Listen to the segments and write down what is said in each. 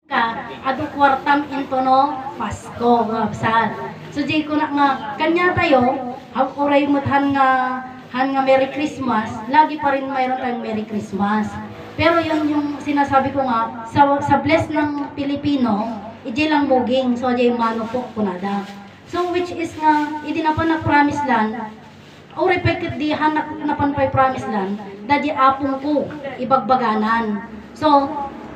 adu kwartam into no Pasko nga absat. So di ko na nga kanya tayo oray mo't han nga Merry Christmas, lagi pa rin mayroon tayong Merry Christmas. Pero yung sinasabi ko nga sa bless ng Pilipino, ije lang muging so ije mano po kunada. So which is nga idi na pa na promise land. Oray pa ket di hanak napan pa promise land, dadji apong ko ibagbaganan. So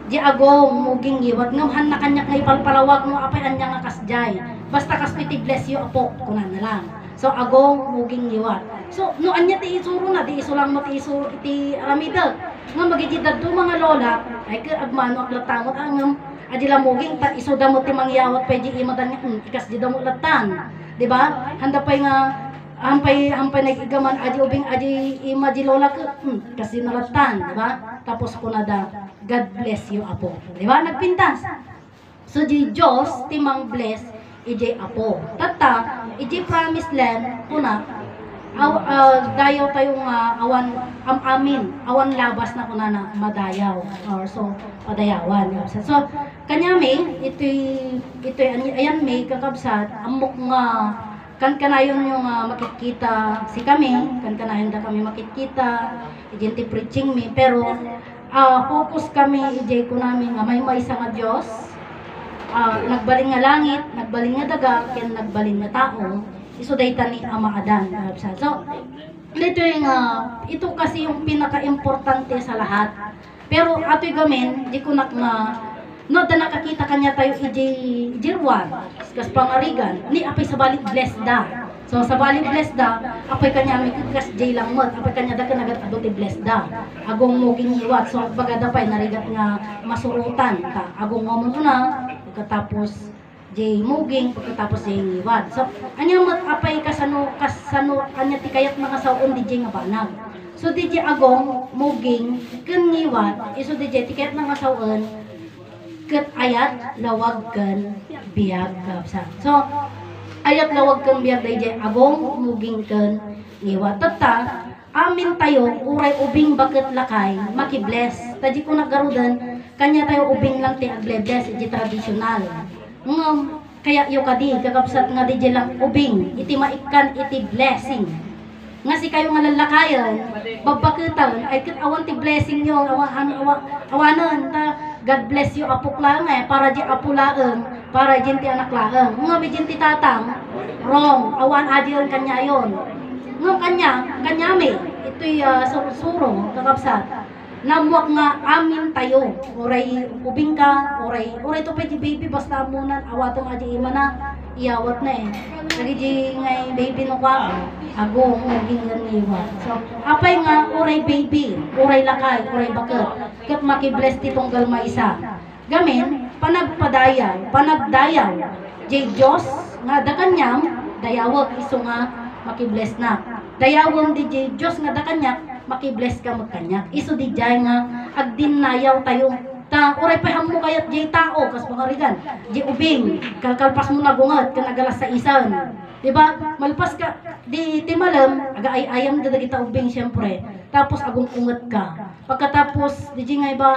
di agong muging iwat ngam han na kanya kay palpalawag no apay anya nga kasjay. Basta kas iti bless you apo kunan na lang. So agong muging iwat. So no anya ti isuro na di iso lang mo ti iso iti aramida. Nga magijidad do mga lola ay ke agmano aglatangot angam adila muging ta iso damo ti mangyawat pay di imadan nga ikas di damo latan. Di ba? Handa pay nga hampay nagigaman aji ubing aji ima di lola ke kasi nalatan, di ba? Tapos kunada God bless you apo. Di ba? Nagpintas. So di Diyos timang bless ije apo. Tata ije promised land kuna dayaw tayo nga awan labas na kuna na madayaw or so padayawan. So kanyami ito'y ayan may kakabsat amok nga kan kanayon yung makikita si kami kan kanayon da kami makikita ijenti preaching mi pero focus kami ijay ko namin nga may isa nga Dios nagbaling nga langit nagbaling nga daga ken nagbaling nga tao iso dayta ni Ama Adan. So ito kasi yung pinaka-importante sa lahat. Pero ato'y gamin di ko nga no da nakakita kanya tayo ijirwan kas pangarigan ni apay sa balik blessed da. So sa balik blessed da apay kanya mi kas jay lang mod apay kanya da kanagat aduti blessed da. Agong muging iwat so bagada pay narigat nga masurutan ka agong mo na pagkatapos jay muging pagkatapos jay iwat. So anya mat apay kasano anya ti kayat mga saon di jay nga banag. So di jay agong muging ken iwat iso di jay ti kayat mga saon ket ayat lawagken biag kapsa. So ayat lawagken biag dayjay agong muging ken iwat tata amin tayo uray ubing baket lakay makibless. Taji ko nagarudan kanya tayo ubing lang ti agbless iti tradisyonal. Ngam kaya yo kadi kakabsat nga di lang ubing iti maikan iti blessing. Nga si kayo nga lalakayan babbaketan ay ket awan ti blessing yo awanon ta God bless you apok lang para di apulaeng para di anak laeng nga medyo ti tatang wrong awan adyon kanya yon nga kanya me ito'y suro kakabsat namuak nga amin tayo oray ubing ka oray to pwede baby basta munan awatong adi ima na iyawat na nagiji ngay baby no kwa agong muging ganiwa. So apay nga oray baby oray lakay oray baket ket makibless ti tunggal maisa gamin panagdayaw jay Dios nga da kanyam dayawag iso nga makibless na dayawon di jay Dios nga da kanyak makibless ka magkanyak iso di jay nga agdinayaw tayo ta oray pa hammo kayat jay tao kas pangarigan jay ubing kalkalpas mo nagungat ken nagalas sa isan di ba malpas ka di timalam aga ay ayam da kita ubing syempre tapos agong unget ka pagkatapos di jay nga iba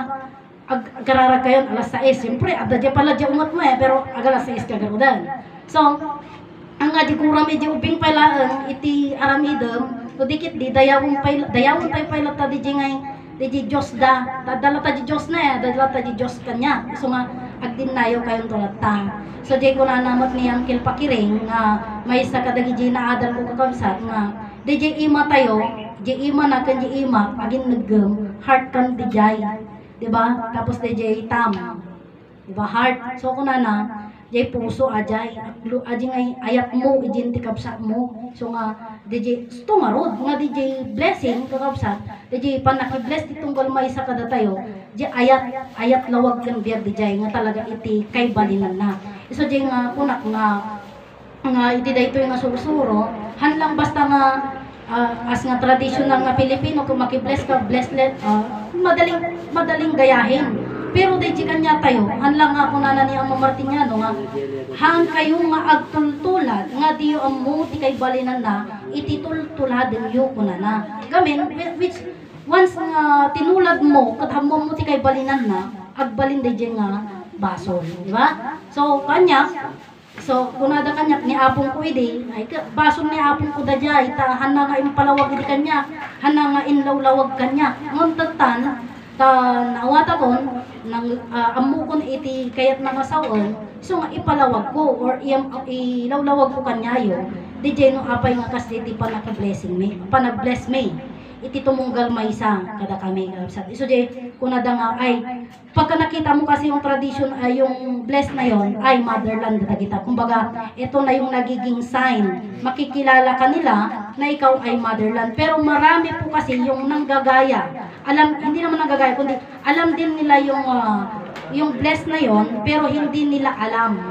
agararag kayon alas 6 syempre adda jay pala jay unget mo pero aga alas 6 ka garudan. So ang nga di kura medyo ubing pala iti aramidem so dikit di dayawon tayo pala ta di jay di Diyos da dala ta di Diyos na dala ta di Diyos kanya so nga agdinayo kayong tulatang so di ko na namot ni Angkel Pakiring nga may sa kadagi na adal ko kakabsat nga di ima tayo di ima na kan di ima agin naggem heart kan di jay diba tapos di tam diba heart so kuna na jay puso ajay ngay ayat mo ijin ti kabsat mo so nga DJ tumarod nga DJ blessing kakabsat DJ panakibless ti tunggal may isa kada tayo di ayat lawag kan biag DJ nga talaga iti kay balinan na iso di nga kunak nga iti daytoy nga sursuro hanlang basta nga as nga traditional nga Pilipino kung makibless ka blesslet madaling gayahin. Pero di kanya tayo, hanlang nga kunana ni Ama Martiniano nga, hang kayo nga agtultulad, nga diyo ang muti kay balinan na, ititultulad din yu kunana. Gamin, which once nga tinulad mo, katham mo muti kay balinan na, agbalin di nga bason, di ba? So kanya, so kunada kanya ni apong ko idi, ay bason ni apong ko dadya, ita hana nga impalawag idi kanya, hana nga inlawlawag kanya. Ngam tatan, ta nawata kon nang amukon iti kayat na masawon, so nga ipalawag ko or ilawlawag ko kanyayo, DJ no apay nga kas iti panaka-blessing me, panag-bless me. Iti tumunggal maysa kada kami sa iso di kunada nga ay pagka nakita mo kasi yung tradition ay yung bless na yon ay motherland na kita, kumbaga ito na yung nagiging sign, makikilala ka nila na ikaw ay motherland. Pero marami po kasi yung nanggagaya, alam, hindi naman nanggagaya kundi alam din nila yung bless na yon pero hindi nila alam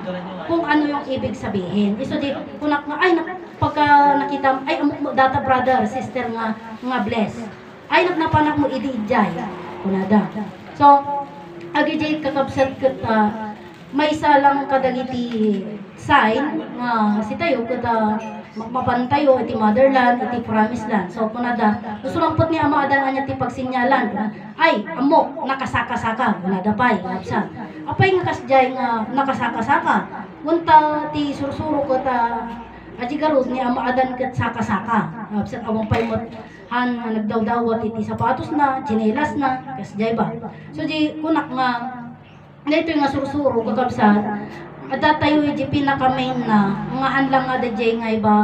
kung ano yung ibig sabihin. Iso di kunak nga ay pagka nakita ay amok mo data brother sister nga bless ay napanak mo idi ijay kunada. So agi jay kakabsat ket may isa lang kadagiti sign nga si tayo ket mapantayo iti motherland iti promised land. So kunada usulampot ni ama adan anya ti pagsinyalan ay amok nakasaka-saka kunada pay absa apay nga kasjay nga nakasaka-saka unta ti sursuro ket aji garod ni ama adan ket saka-saka absa awang pay mo han nagdawdawat iti sapatos na tsinelas na kasjay ba. So di kunak nga dito nga sursuro kakabsat ada tayo iti pinaka-main na nga hanlang nga dadjay nga iba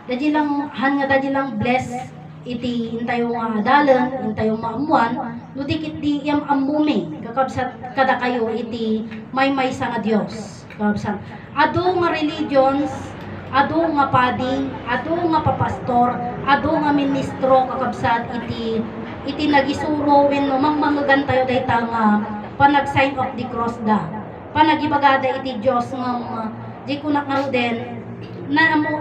dadji lang han nga dadji lang bless iti intayo nga adalan intayo maamuan no dikit di iyam ammumi kakabsat kada kayo iti maysa nga Dios kakabsat adu nga religions adu nga padi adu nga papastor adu nga ministro kakabsat iti nagisuro wenno mangmangugan tayo dayta nga panag sign of the cross da panagibagada iti Dios nga di kunak nga den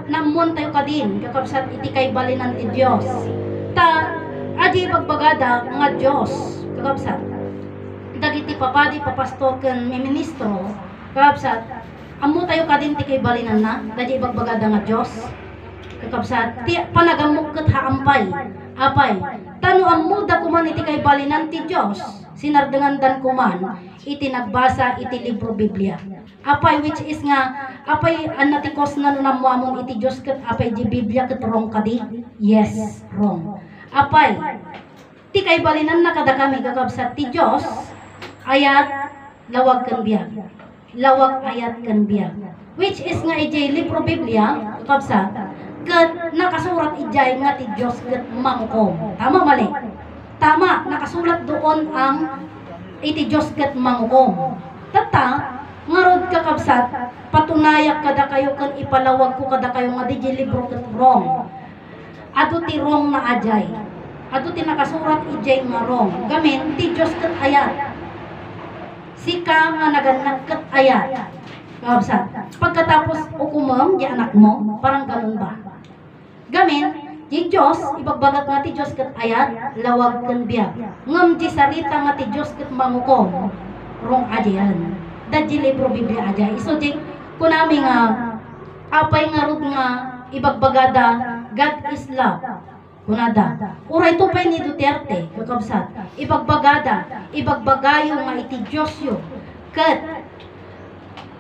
namon tayo kadin kakabsat iti kay balinan ti Dios ta adi pagbagada nga Dios kakabsat dagiti papadi papastor ken ministro kakabsat amo tayo kadin ti kay balinan na dadi pagbagada nga Dios kakabsat ti panagamok ket haampay apay tanu ammo da kuman iti kay balinan ti Dios sinardengan dan kuman iti nagbasa iti libro Biblia apay which is nga apay anatikos na namuamon iti Dios ket apay di Biblia ket wrong kadi yes wrong apay ti kay balinan na kada kami kakabsat ti Dios ayat lawag ken biag lawag ayat ken biag which is nga iti libro Biblia kakabsat ket nakasurat ijay nga ti Dios ket mangkom tama mali tama nakasulat doon ang iti Dios ket mangkom tata ngarod kakabsat patunayak kada kayo kan ipalawag ko kada kayo nga di libro ket wrong adu ti wrong na ajay adu ti nakasurat ijay nga wrong gamin ti Dios ket ayat sika nga naganak ket ayat kakabsat pagkatapos ukumam di anak mo parang ganun ba gamin di Diyos, ibagbagat nga ti Diyos ket ayat, lawag ken biag. Ngem ti sarita nga ti Diyos ket mangukom, rong adyan. Dadji libro Biblia adya. Iso di kunami nga apay nga rod nga ibagbagada God is love. Kunada. Uray to pay ni Duterte, kakabsat. Ibagbagada, ibagbagayo nga iti Diyos yo. Ket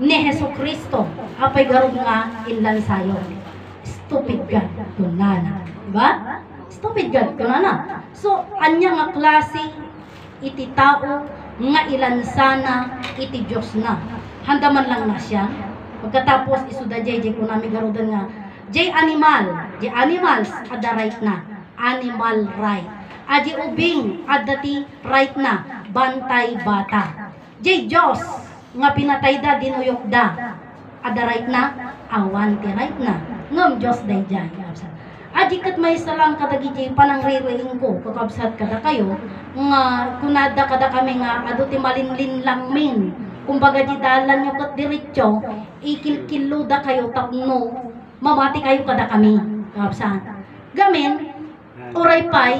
ni Hesukristo, apay garod nga inlansayo. Stupid God, kunana. Diba? Stupid God, kunana. So, anya nga klase iti tao nga ilansana iti Diyos na. Handaman lang na siya. Pagkatapos isuda jay kunami garudan nga jay animals ada right na. Animal right. Aji ubing adati right na. Bantay bata. Jay Diyos nga pinatay da dinuyok da. Ada right na. Awan ti right na. Ngam Diyos day jay. Adi kat may salang kadagiti panangririing ko kakabsat kada kayo nga kunada kada kami nga adu ti malinlin lang min kumbaga di dalan nyo kat diretso ikilkilo da kayo tapno mamati kayo kada kami kakabsat gamin uray pay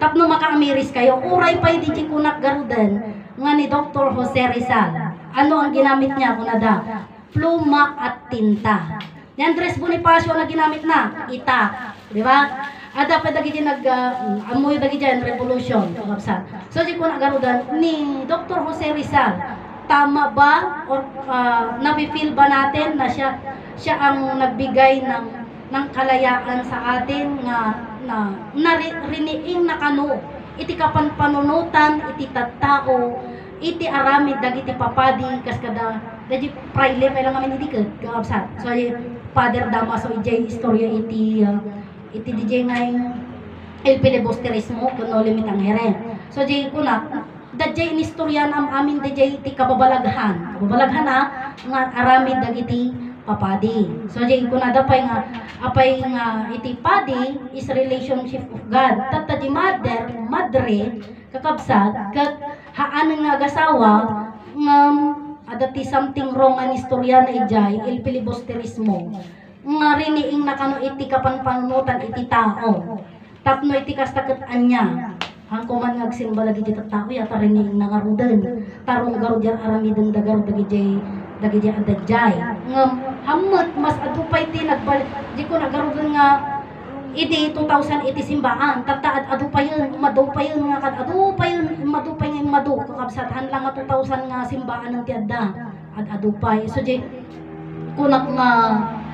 tapno makaamiris kayo uray pay di kunak garudan nga ni Dr. Jose Rizal ano ang ginamit niya kunada pluma at tinta. Yan Andres Bonifacio na ginamit na itak, di ba? Ada pa dagiti amoy dagiti yan revolution, kakabsat. So di ko nagarudan ni Dr. Jose Rizal tama ba or nafe-feel ba natin na siya ang nagbigay ng kalayaan sa atin na riniing na kano iti kapanpanunutan iti tattao iti aramid dagiti papadi kaskada dadi praile may lang amin iti kakabsat so Father Damaso ijay istorya iti DJ ngay el filibusterismo kuno limitang here so jay kunak dadjay inistoryan amin dadjay iti kababalaghan nga aramid dagiti papadi so jay kuna dapay nga apay nga iti padi is relationship of God tata di madre kakabsat kat haan nga agasawa adati something wrong an istorya na ijay el filibusterismo nga riniing nakano iti kapanpanunutan iti tao tapno iti kastaket anya ang kuman ngagsimba lagi dito tao yata riniing nangarudan tarong garudyan aramideng dagar dagijay adadjay ngam hamot mas adupay ti nagbalik di ko nagarudan nga iti 2000 iti simbaan tataad adupayon madupayon nga kad adupayon madupay nga madu kakabsatan lang nga 2000 nga simbaan ng tiadda adupay so di kunak nga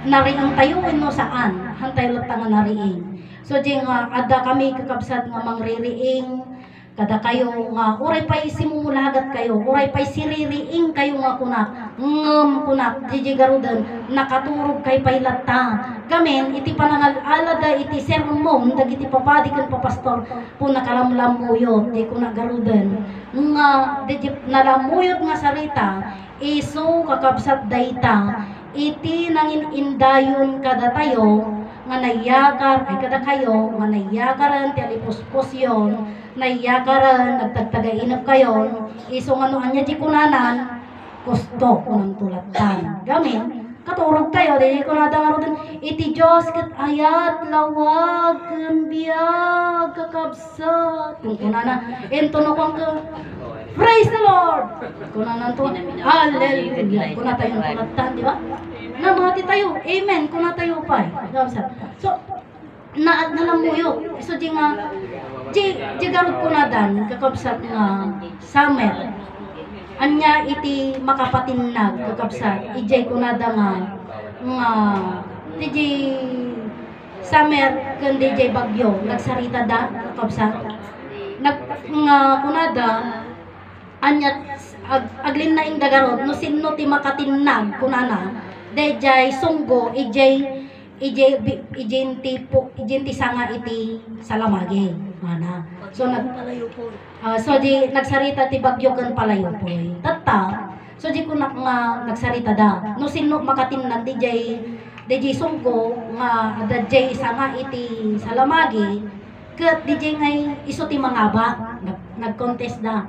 nariing tayuin no saan hantay lata nga nariing so di nga ada kami kakabsat nga mangririing kada kayo nga uray pay simumulagat kayo uray pay siririing kayo nga kunak jiji garudan nakaturog kay pay latta gamen iti panangalada iti sermon dagiti papadi ken papastor po nakalamlamuyot di kunak garudan nga di nalamuyot nga sarita isu kakabsat dayta iti nangin indayon kada tayo nga nayakar ay kada kayo nga nayakaran ti alipuspos yon nayakaran nagtagtagainap kayo iso nga noan niya di kunanan gusto kunang tulatan gamin katurog tayo di kunada nga rin iti Diyos kat ayat lawag ken biag kakabsat kung kunana ento no kung praise the Lord kunanan to hallelujah kuna tayo tulatan di ba namati tayo amen kuna tayo pa so nalamuyo so di nga di garot kunadan kakabsat nga summer anya iti makapatinag kakabsat ijay kunada nga DJ summer ken DJ bagyo nagsarita da kakabsat nga kunada anya aglin na ing dagarot no sinno ti makatinag kunana dayjay sunggo ijay ijenti sanga iti salamagi mana so nagsarita ti bagyo ken palayupoy tatta so di kunak nga nagsarita da no sinno makatinag DJ sunggo nga dayjay sanga iti salamagi ket DJ ngay iso ti mangaba nag-contest na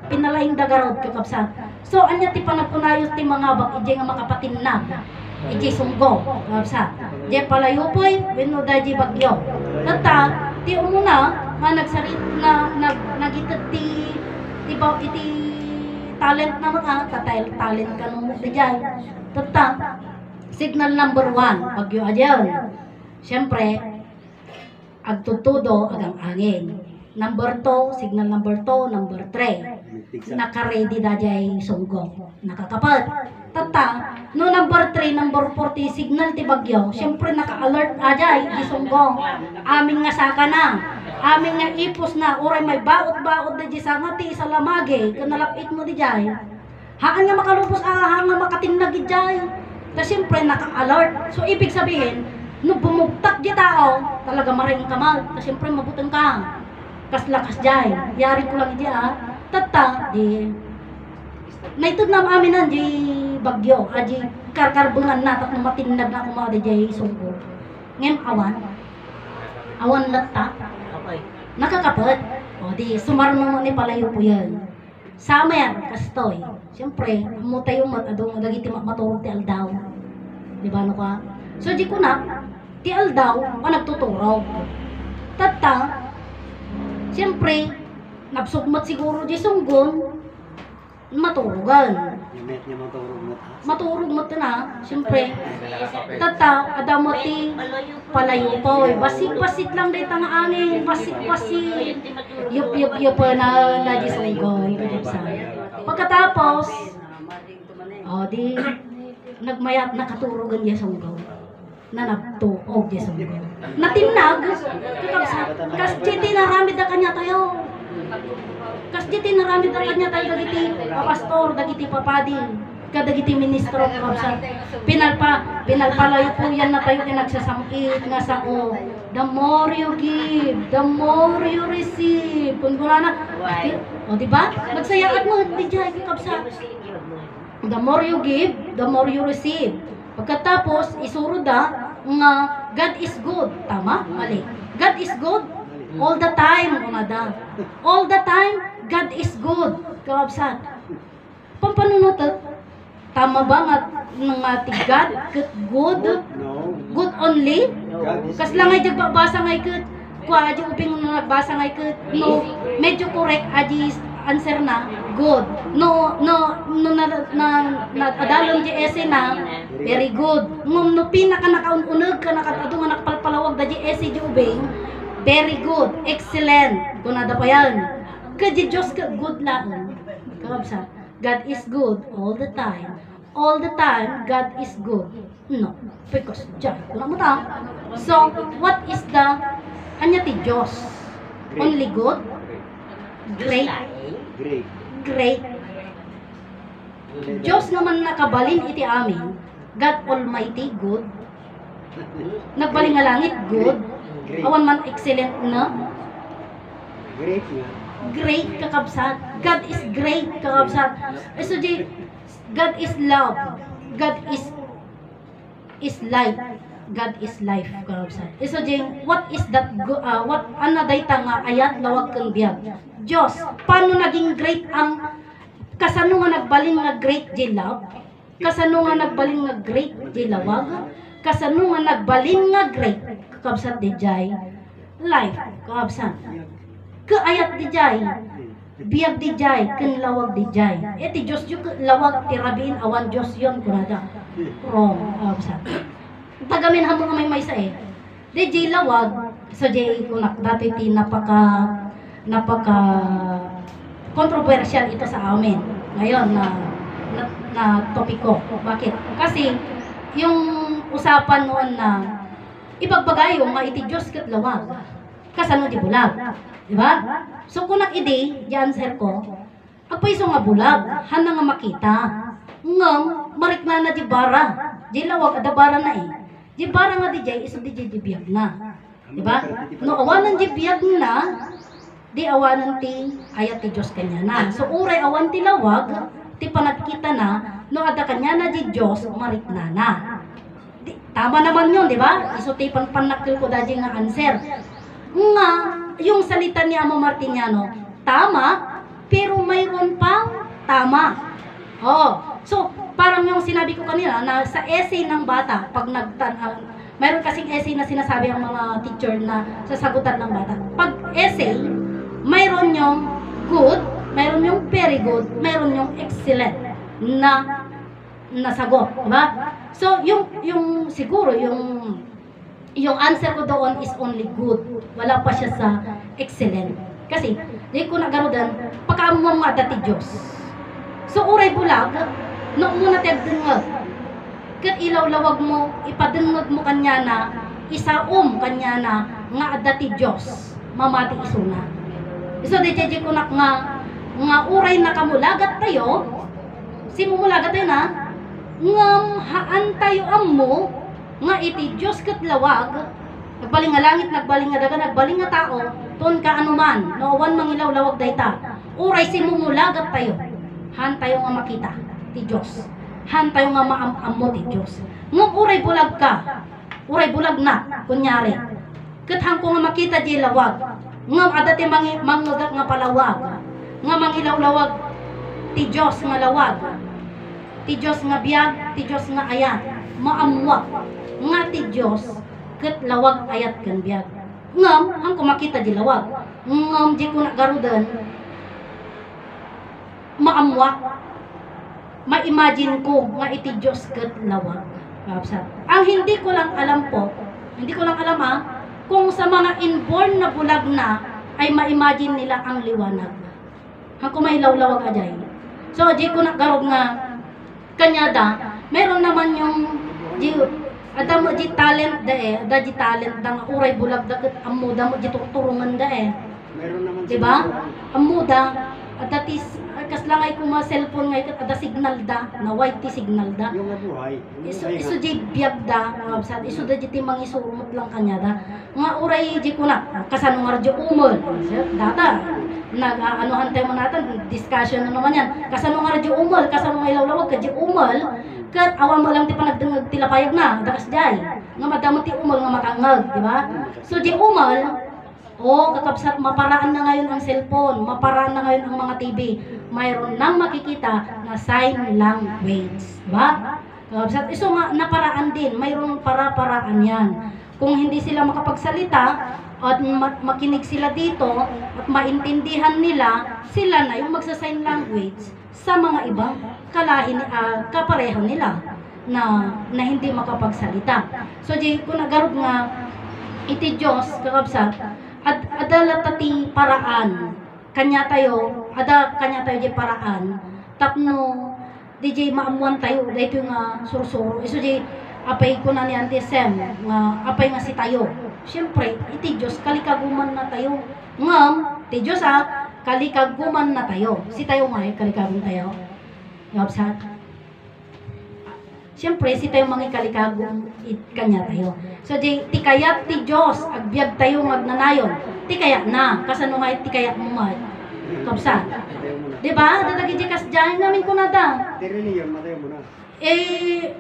pinalaing dagarod kakabsat so anya ti panagkunayos ti mangabak ijay nga makapatinag ijay sunggo kakabsat jay palayupoy wenno daji bagyo tata ti umuna nga nagsarit nagited ti talent na mga talent kanong dijay tata signal number 1 bagyo ajaw syempre agtutudo agang angin number 2 signal number 2 number 3 naka-ready dajay sunggo nakakapat tata no number 3 number 4 ti signal ti bagyo syempre naka-alert ajay di sunggo amin nga saka na amin nga ipos na oray may baot dajay sanga ti salamage ken nalapit mo dijay haan nga makalupos haan nga makatinag dijay ta syempre naka-alert so ibig sabihin no bumugtak di tao talaga maring kamal ta syempre mabuteng ka kas jay yari ko lang di tata di naitud na aminan di bagyo aji karkarbungan na tat matinag na kumada di sunggo ngem awan latta nakakapot o di sumarno mo ni palayo po yan summer kastoy syempre mo tayo adong dagiti maturog ti aldaw di ba no ka so di kunak ti aldaw nagtuturog tata siyempre nabsugmat siguro di sunggon maturugan maturog mo na siyempre tata adamo ti palayo po basik lang day tanga angin basik yup na di sunggon Pagkatapos, di nagmayat nakaturogan niya sunggaw. Nanagtuog niya sunggaw. Natinag, kas jiti naramid na kanya tayo. Kas jiti naramid na kanya tayo dagiti pastor, dagiti papading, kadagiti ministro kapsa. Pinalpalayo po yan na tayo tinagsasamit nga sao. The more you give, the more you receive. Kung gula na, o diba? Magsayaat mo, di dyan, kapsa. The more you give, the more you receive. Pagkatapos, isurod nga God is good. Tama? Mali. God is good all the time. Umada. All the time, God is good. Kapsa. Pampanunot, tama ba nga God good? Good only? Kas lang ay nagbabasa ngay kat. Kwa aji uping nagbasa ngay kat. No, medyo correct aji answer na good. No na adalon di essay na very good. Ngum no pinaka nakaununag ka nakatado nga nakapalpalawag da di essay di ubing very good, excellent. Kunada pa yan. Kadi Diyos ka good lang. Kabsa. God is good all the time. All the time, God is good. No, because Diyos. Kuna mo ta. So, what is the anya ti Diyos? Only good? Great? Great. Diyos naman nakabalin iti amin. God Almighty, good. Nagbaling nga langit, good. Awan man excellent na. Great nga. Great kakabsat. God is great kakabsat. So, God is love. God is life. God is life kakabsat. So, what is that? What anaday nga ayat lawag kang biyag? Diyos, paano naging great ang kasano nga nagbaling nga great di love? Kasano nga nagbaling nga great di lawag? Kasano nga nagbaling nga great kakabsat di jay life kakabsat. Kaayat di jay biyag di jay ken lawag di jay. Ti Diyos yung lawag ti rabin awan Diyos yun kunada. Wrong kakabsat. Tagamin hamo nga may sa di jay lawag so jay kunak dati ti napaka controversial ito sa amin ngayon na topiko. Bakit? Kasi yung usapan noon na ibagbagayo nga iti Diyos ket lawag kasano di bulag, di ba? So kung nakidi di answer ko agpaiso nga bulag hana nga makita ngam marikna na di bara di lawag ada bara na di bara nga di jay iso di biyag na, di ba? No awanan di biyag na di awanan ti ayat ti Diyos kanya na. So uray awan ti lawag ti panagkita na no ada kanya na di Diyos marikna na. Tama naman yun, di ba? Iso ti panakil ko dadi nga answer. Nga yung salita ni Amo Martiniano tama pero mayroon pang tama. So parang yung sinabi ko kanina na sa essay ng bata pag mayroon kasing essay na sinasabi ang mga teacher na sasagutan ng bata. Pag essay mayroon yung good, mayroon yung very good, mayroon yung excellent na nasagot, diba? So, yung siguro, yung answer ko doon is only good. Wala pa siya sa excellent. Kasi, di ko nagarudan, pagkaamo mga dati Diyos. So, uray bulag, noong muna tagdungag, kat ilaw-lawag mo, ipadungag mo kanya na, isaom kanya na, nga dati Diyos, mamati isuna. So, di ko nga uray na kamulagat tayo, simumulagat tayo na, ngam haan tayo ammo, nga iti Diyos kat lawag, nagbaling nga langit, nagbaling nga daga, nagbaling nga tao, ton ka anuman, noowan mangilaw lawag dayta, uray simumulagat tayo, haan tayo nga makita, ti Diyos, haan tayo nga maammo ti Diyos. Ngam uray bulag ka, uray bulag na, kunyari, kat hang ko nga makita di lawag, ngam adati mangagak nga palawag nga mangilawlawag ti Diyos nga lawag ti Diyos nga biyag ti Diyos nga ayat maamwak nga ti Diyos ket lawag ayat ken biyag ngam ang kumakita di lawag ngam di ko nagarudan maamwak ma-imagine ko nga iti Diyos ket lawag. Ang hindi ko lang alam kung sa mga inborn na bulag na ay ma-imagine nila ang liwanag. Hangko may lawlawag ajay. So, di ko nagarog nga kanyada, meron naman yung di ada mo di talent da eh, ada di talent da nga uray bulag da ket amuda mo di turungan da eh. Meron naman Di ba? Amuda ada tis kas lang ay kuma cellphone ngay ket ada signal da na white ti signal da. Yung buhay. Isu di biag da ngabsat isu da di timang isurumot lang kanyada. Nga uray di ko na kasano nga radyo umol. Data nag-anuhan tayo mo natin, discussion na naman yan. Kasano nga radyo umol, kasano nga ilawlawag, kadyo umol, kat awan mo lang ti panagdangag tilapayag na, dakas jay. Nga madamo ti umol nga makangag, di ba? So di umol, kakabsat, maparaan na ngayon ang cellphone, maparaan na ngayon ang mga TV. Mayroon nang makikita na sign language, di ba? Kakabsat, iso nga naparaan din, mayroon para-paraan yan. Kung hindi sila makapagsalita, at makinig sila dito at maintindihan nila, sila na yung magsa-sign language sa mga ibang kapareho nila na hindi makapagsalita. So di ko nagarod nga iti Diyos kakabsat adala tati paraan kanya tayo di paraan tapno DJ maamuan tayo dito nga sursuro iso di apay ko na ni Auntie Sem nga apay nga si tayo. Siyempre, iti Diyos kalikaguman na tayo. Ngam, ti Diyos kalikaguman na tayo. Si tayo nga kalikagun tayo. Yabsat. Siyempre, si tayo mga kalikagun kanya tayo. So di kayat ti Diyos agbyag tayo magnanayon. Ti kayat na kasano nga ti kayat mo nga. Kabsat. Di ba? Dadagi di kas diyan namin kunada. Tiriliyon matayo mo na.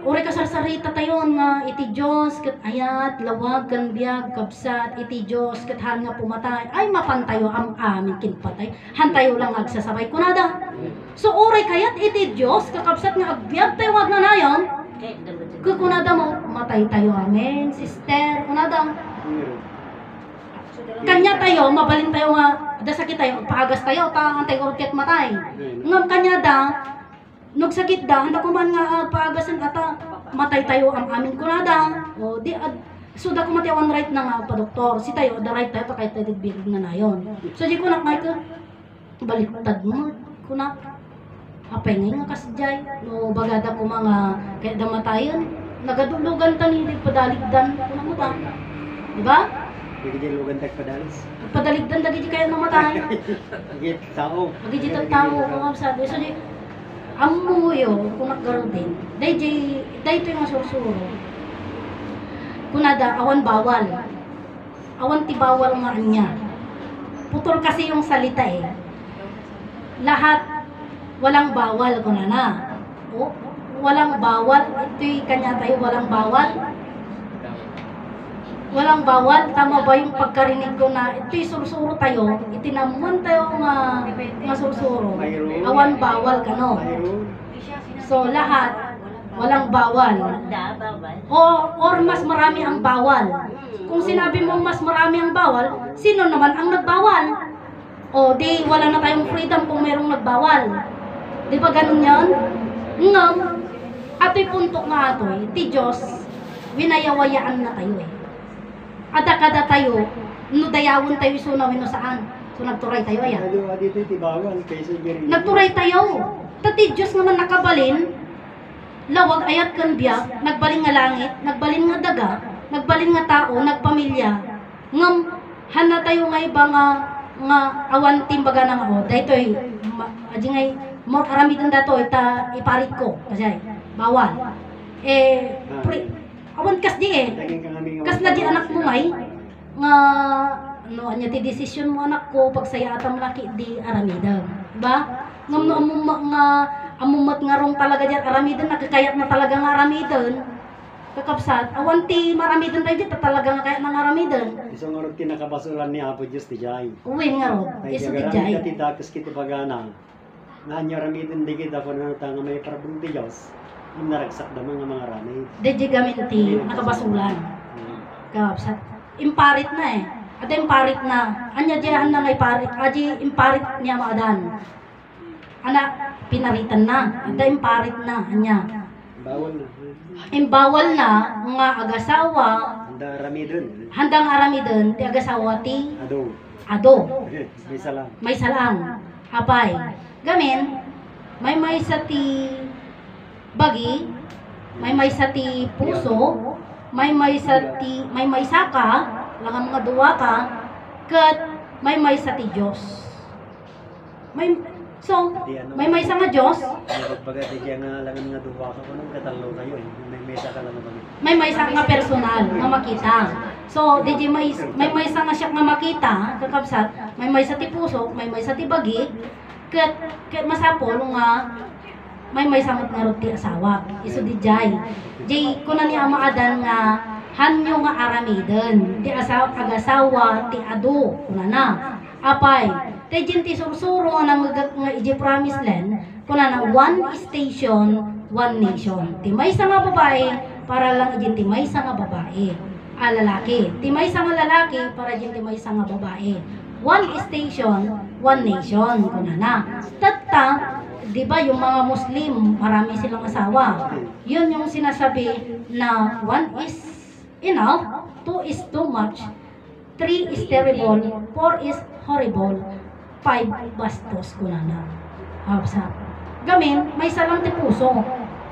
Uri kasarsarita tayo nga iti Diyos, kat ayat, lawag, ganbiag, kabsat, iti Diyos, kat han nga pumatay, ay mapantayo ang amin kinpatay, hantayo lang agsasabay kunada. So uri kayat iti Diyos, kakabsat nga agbiag tayo wag na nayon, kukunada mo, matay tayo amin, sister, kunada. Kanya tayo, mabalin tayo nga, da sakit tayo, paagas tayo, antay kurket matay. Ngam kanya da, nagsakit da, handa ko man nga paagasan ata matay tayo ang amin kunada. O di so da ko matiawan right na nga pa doktor. Si tayo da right tayo kay tayo bilig na nayon. So di ko nak Michael baliktad mo kuna apay nga kasjay no bagada ko mga kay da matayon nagadulugan tan hindi padaligdan kuna mo ta. Di ba? Bigyan lugan tag padalis. Padaligdan dagi di kaya namatay. Git tao. Agi di tao ko sabi so di ang muyo, kung nagkaroon din, dahil yung sursuro. Kunada, awan bawal. Awan ti bawal nga niya. Putol kasi yung salita eh. Lahat, walang bawal kunana. O, walang bawal. Ito'y kanya tayo, walang bawal. Walang bawal. Tama ba yung pagkarinig ko na ito'y sursuro tayo, itinamuan tayo nga sursuro. Awan bawal ka no. So lahat, walang bawal. Or mas marami ang bawal. Kung sinabi mo mas marami ang bawal, sino naman ang nagbawal? O di wala na tayong freedom kung mayroong nagbawal. Di ba ganun yan? Ngam, ato'y puntok nga ato'y, ti Diyos, winayawayaan na tayo eh. Ada-kada tayo, no dayawon tayo sunawin no saan. So nagturay tayo ayan. Dito tibawal kaysa giri. Nagturay tayo. Tati Diyos naman nakabalin, lawag ayat kan biyak, nagbalin nga langit, nagbalin nga daga, nagbalin nga tao, nagpamilya. Ngam hana tayo nga iba nga awan timbaga nga o. Daytoy aji ngay mo aramidan dato ita iparit ko kasi bawal. Awan kas di eh. Kas na di anak mo ngay nga ano anya ti desisyon mo anak ko pag saya atam laki di aramidan. Ba? Ngam no amumat nga rong talaga di aramidan nagkakayat na talaga nga aramidan. Kakapsat awan ti maramidan tayo di talaga nga kayat ng aramidan. Isang orot kinakabasulan ni Apo Diyos ti Jai. Uwin nga ro. Iso ti Jai. Ti takas kita pagana. Nga nyo aramidan di kita pa na nga may parabong ti Diyos. Yung naragsak da mga ramay. Deji gamit ti nakabasulan. Kakapsat. Imparit na eh. Ada imparit na. Anya diyan na ngay parit. Aji imparit niya maadan. Anak pinaritan na. Ada imparit na anya. Bawal na. Imbawal na nga agasawa. Handa aramidon. Handang aramidon ti agasawa ti Ado. ado. May salam. May salang. Apay. Gamin may sa ti bagi, may sa ti puso, may sa ka, lang mga duwa ka, kat may sa ti Diyos. So, may sa nga Diyos, Pagbaga di kaya nga lang nga duwa ka ko nung katalo kayo eh. May mesa ka lang naman. may sa nga personal nga makita. So, di may sa nga siya nga makita, kakabsat, may sa ti puso, may sa ti bagi, kat masapol nga may samot nga rot ti asawa. Iso di jay. Jay kunan ni ama Adan nga hanyo nga aramiden. Ti asawa agasawa ti adu kunana. Apay, ti ti sursuro nga iji promise land kunana one station, one nation. Ti may sa nga babae para lang iji ti may sa nga babae. Lalaki. Ti may sa nga lalaki para iji ti may sa nga babae. One station, one nation kunana. Tatta, di ba yung mga Muslim, marami silang asawa. Yun yung sinasabi na one is enough, two is too much, three is terrible, four is horrible, five bastos kunana. Habsa. Gamin, may salang ti puso.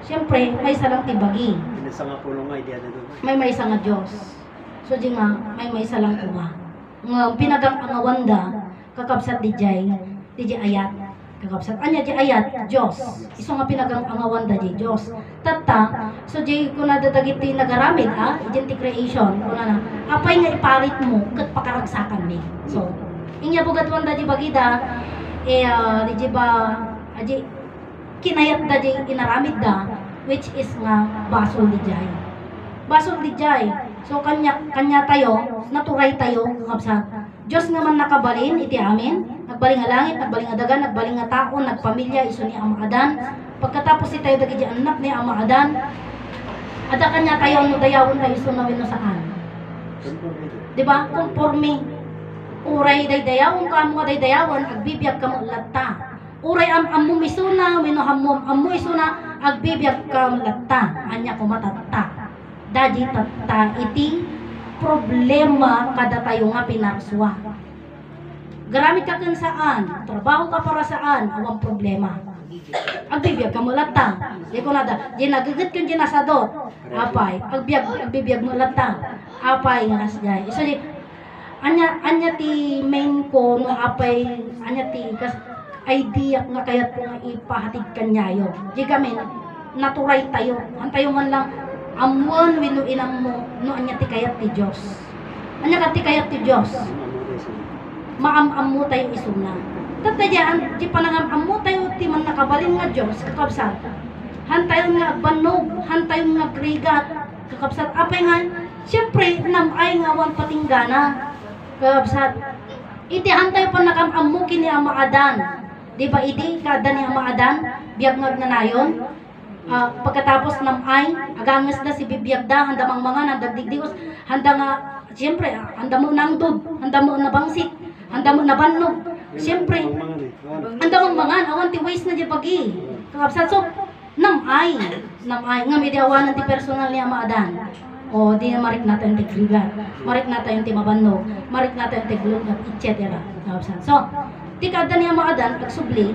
Siyempre, may salang ti bagi. Pinasa nga puno nga idea na doon. May sa nga Diyos. So di nga, may salang kuma. Nga pinagang angawanda, kakabsat di jay ayat. Kakabsat anya di ayat Diyos. Iso nga pinagang angawanda di Diyos. Tata, so di ko na dadagiti nagaramid ti creation kuna na. Apay nga iparit mo ket pakaragsakan ni. So, inya bugat wanda di bagida di ba di kinayat da di inaramid da which is nga basol di jay. Basol di jay. So kanya tayo, naturay tayo kakabsat. Diyos nga man nakabalin iti amin, nagbaling nga langit, nagbaling nga dagan, nagbaling nga taon, nagpamilya, iso ni Ama Adan. Pagkatapos si tayo dagiti anak ni Ama Adan, ada kanya tayo no dayawon tayo iso na wino saan. Di ba? Conforme. Uray day dayawon ka mo day dayawon, agbibiyag ka mo latta. Uray ammo misuna, wino ammo isuna, agbibiyag ka mo latta. Anya ko matatta. Dadi tatta iti problema kada tayo nga pinarswa. Garamit ka kung saan, trabaho ka para saan, awang problema. Agbibiyag ka mo lata. Di ko nada, di nagigit kung dinasadot. Apay, agbibiyag mo lata. Apay nga nasjay. So di, anya ti main ko no apay, anya ti idea nga kayat ko nga ipahatid kanyayo. Di kami, naturay tayo. Antayo man lang, amuan wino inang mo no anya ti kayat ti Dios. Anya ka ti kayat ti Dios. Maam-ammo tayo isuna. Tatadyan ti panangam-ammo tayo ti man nakabalin nga Dios kakabsat. Hantayon nga banog, hantayon nga grigat kakabsat. Apay nga syempre namay nga wan patinggana kakabsat. Iti hantay pa nakam-ammo kini Ama Adan. Di ba idi kada ni Ama Adan biyag nagnanayon? Pagkatapos namay, agangas na si bibiyag da, handa mang mga nandagdigdigos, handa nga, siyempre, handa mo nangdod, handa mo nabangsit, handa mo nabannog, siyempre, handa mang mga, awan ti waste na di pagi. Kakabsat, so, namay, nga mediawanan ti personal ni Ama Adan. O, di na marik natin ti grigan, marik natin ti mabannog, marik natin ti glungat, etc. Kakabsat. So, ti kada ni Ama Adan, pagsubli,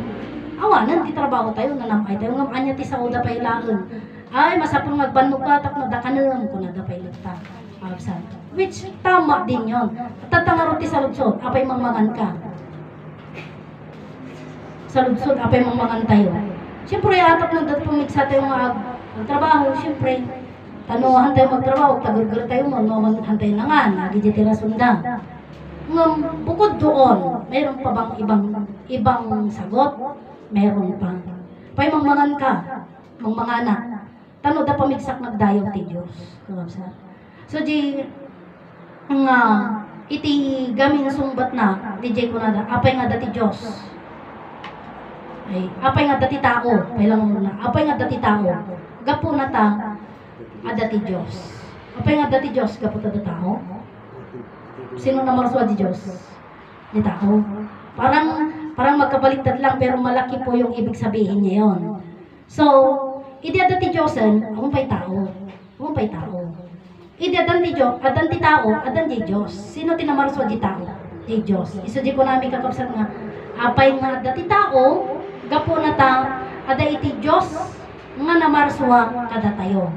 awanan ti trabaho tayo nanamay tayo ngam anya ti sauda pay laeng ay masapul magbannog ka tapno dakanem kun ada pay lutta absan which tama din yon tatangaro ti saludsod apay mangmangan ka saludsod apay mangmangan tayo syempre atap no dat pumigsa tayo nga trabaho syempre tanuhan tayo magtrabaho tagurgur tayo mo hantay nangan agi ti rasunda ngam bukod doon mayroon pa bang ibang sagot. Meron pa. Pay mangmangan ka, mangmangana. Tano da pamigsak nagdayaw ti Dios. So di nga iti gamin sungbat na DJ ko nada. Apay nga dati Dios. Ay, apay nga dati tao. Pay lang muna. Apay nga dati tao. Gapo na ta adati Dios. Apay nga dati Dios gapo ta tao. Sino na marswa di Dios? Di tao. Parang magkabaliktad lang pero malaki po yung ibig sabihin niya yun. So, idiadan ti Diyosen, akong pa'y tao. Akong pa'y tao. Idiadan ti Diyos, adan ti tao, adan ti Diyos. Sino tinamarso di tao? Di Diyos. Iso di ko namin kakapsat nga, apay nga dati tao, gapo na ta, ada iti Dios nga namarswa kada tayo.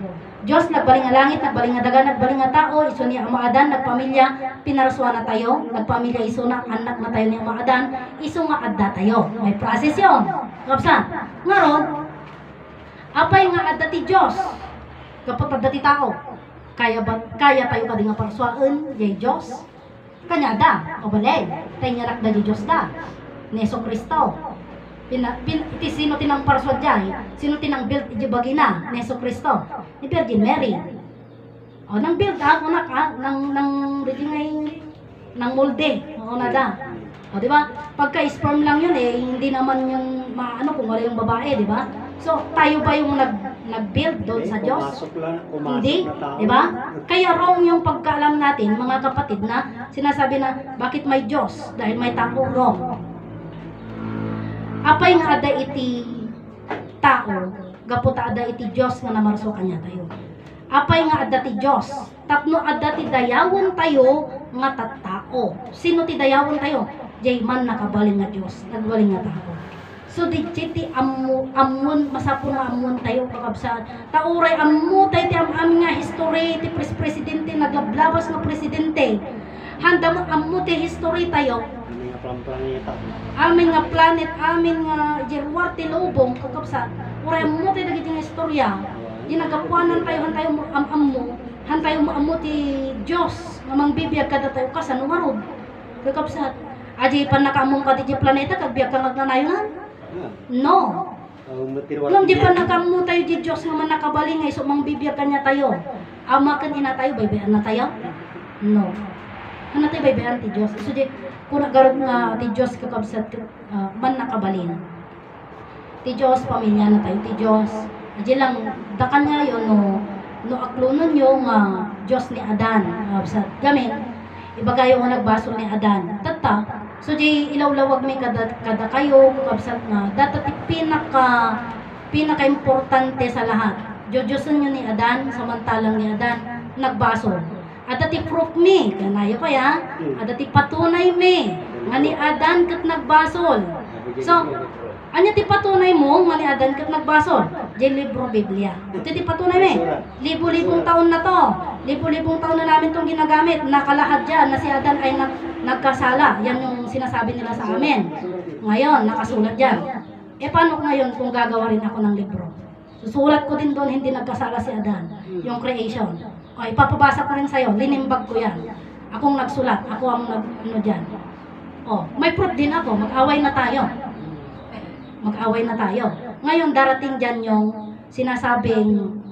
Dios nagbaling nga langit, nagbaling nga daga, nagbaling nga tao, iso ni Ama Adan, nagpamilya, pinarswa na tayo, nagpamilya iso na anak na tayo ni Ama Adan, iso nga adda tayo. May process yun. Kapsan? Ngaron, apay nga adda ti Dios, kapag adda ti tao, kaya tayo ka nga parswaan, jay Dios, kanya da, o balay, tayo nga da di Dios da, ni Yeso Cristo. Iti sino tinang parswad dyan? Sino tinang build iti bagina? Ni Yeso Cristo. Ni Virgin Mary. O, nang build nang reading ay, nang molde. O, nada. O, di ba? Pagka sperm lang yun hindi naman yung maano kung wala yung babae, di ba? So, tayo ba yung nag-build doon sa Diyos? Hindi, di ba? Kaya wrong yung pagkaalam natin, mga kapatid, na sinasabi na, bakit may Diyos? Dahil may tao, wrong. Apay nga ada iti tao, gaputa ada iti Diyos nga namarso kanya tayo. Apay nga ada ti Diyos, tapno ada ti dayawon tayo nga tattao. Sino ti dayawon tayo? Jay man nakabaling nga Diyos, nagbaling nga tao. So di ti amun masapon nga amun tayo kakabsat. Tauray ammo tayo ti amin nga history ti presidente naglablabas nga presidente. Handa mo ammo ti history tayo. Amin nga planet, amin nga jerwar ti lubong kakabsat. Uray ammo tayo dagiti nga istorya. Ginagapuanan tayo hantayo mo ammo, hantayo mo ammo ti Dios nga mangbibiyag kada tayo kasan umarod. Kakabsat. Aji pan nakaamong ka ti planeta kag biyag ka ngagnanayonan? No. Nung di pa nakamu tayo di Diyos nga man nakabaling ay so mangbibiyag kanya tayo. Ama kan ina tayo, baybayan na tayo? No. Ano tayo baybayan ti Diyos? So di, kung nagarot nga ti Diyos kakabsat man nakabalin. Ti Diyos, pamilya na tayo, ti Diyos. Aji lang, dakan nga yun, no aklunan yung Diyos ni Adan. Kakabsat, gamit, ibagayo nga nagbasol ni Adan. Tata, so di ilawlawag mi kada kayo kakabsat nga data ti pinaka-importante sa lahat. Diyosan nyo ni Adan, samantalang ni Adan nagbasol. Ada ti proof mi, kanayo pa ya. Ada ti patunay mi nga ni Adan ket nagbasol. So, anya ti patunay mo nga ni Adan ket nagbasol? Di libro Biblia. Ito ti patunay mi. Libo-libong taon na to. Libo-libong taon na namin tong ginagamit. Nakalahad dyan na si Adan ay nagkasala. Yan yung sinasabi nila sa amin. Ngayon, nakasulat dyan. E paano ngayon kung gagawa rin ako ng libro? Susulat ko din doon, hindi nagkasala si Adan. Yung creation. O, ipapabasa ko rin sa'yo. Linimbag ko yan. Akong nagsulat. Ako ang dyan. O, may proof din ako. Mag-away na tayo. Mag-away na tayo. Ngayon, darating dyan yung sinasabing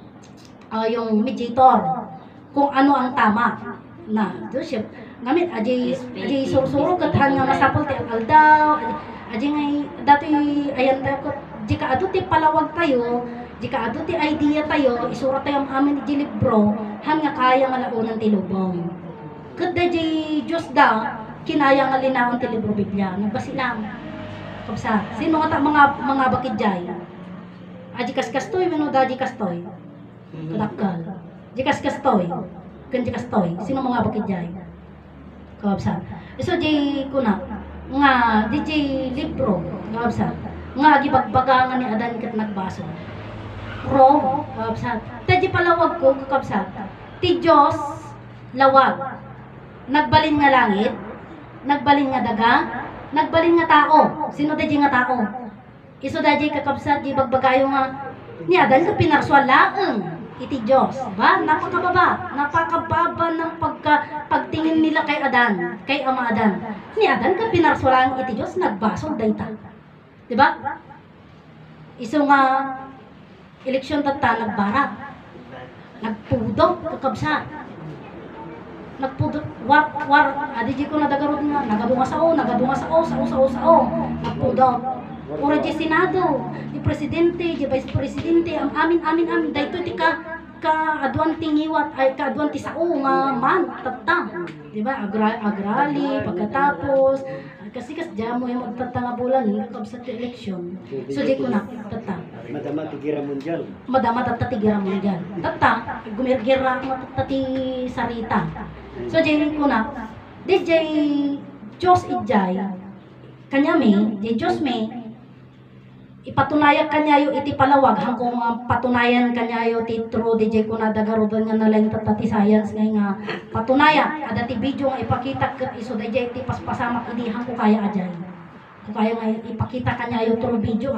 yung mediator. Kung ano ang tama. Na, siya, ngamit, aji sursuro kathan nga masapol ti aldaw, aji ngay, dati ayan tayo ko, jika ado ti palawag tayo, jika ado ti idea tayo, isura tayo ang amin di libro, han nga kaya nga launan ti lubong. Kada di Diyos da, kinaya nga linawon ti libro Biblia, nagbasilang. Kapsa, sino nga ta mga bakidjay? Aji kastoy, mino da aji kastoy. Kadakal. Aji kastoy. Kanji kastoy, sino mga bakidjay? Kapsa. So di kuna nga di libro, kapsa. Nga gibagbaga nga ni Adan ket nagbaso. Pro, kapsa. Tadi palawag ko kapsa. Ti Dios lawag. Nagbalin nga langit, nagbalin nga daga, nagbalin nga tao. Sino daji nga tao? Iso daji kakabsat di bagbagayo nga ni Adan ka pinarswal laeng. Iti Diyos, ba? Napakababa ng pagtingin nila kay Adan, kay Ama Adan. Ni Adan ka pinarsolang iti Diyos, nagbasol dayta. Diba? Iso nga, eleksyon tata, nagbarak. Nagpudok, kakabsa. Nagpudok, adi ko nadagarod nga, nagadunga sao, sao. Nagpudok. Ora di Senado, di Presidente, di Vice Presidente, ang amin, dahito ti ka aduan tingiwat, ay ka aduan ti sao nga man, tata. Diba? Agrali, pagkatapos, kasi dyan mo yung magtata nga bulan, kakabsat yung eleksyon. So di ko na, tata. Madama tigira mundial. Madama tata tigira mundial. Tata, gumirgira mo tata ti sarita. So di ko na, di jay Diyos ijay, kanya may, di Diyos may, ipatunayan kanyayo iti palawag hangkong patunayan kanyayo ti true DJ ko na dagarudan nga nalang tatati science nga patunayan ada ti video nga ipakita ket iso DJ ti paspasamak idi hangko kaya ajay kung kaya nga ipakita kanyayo true video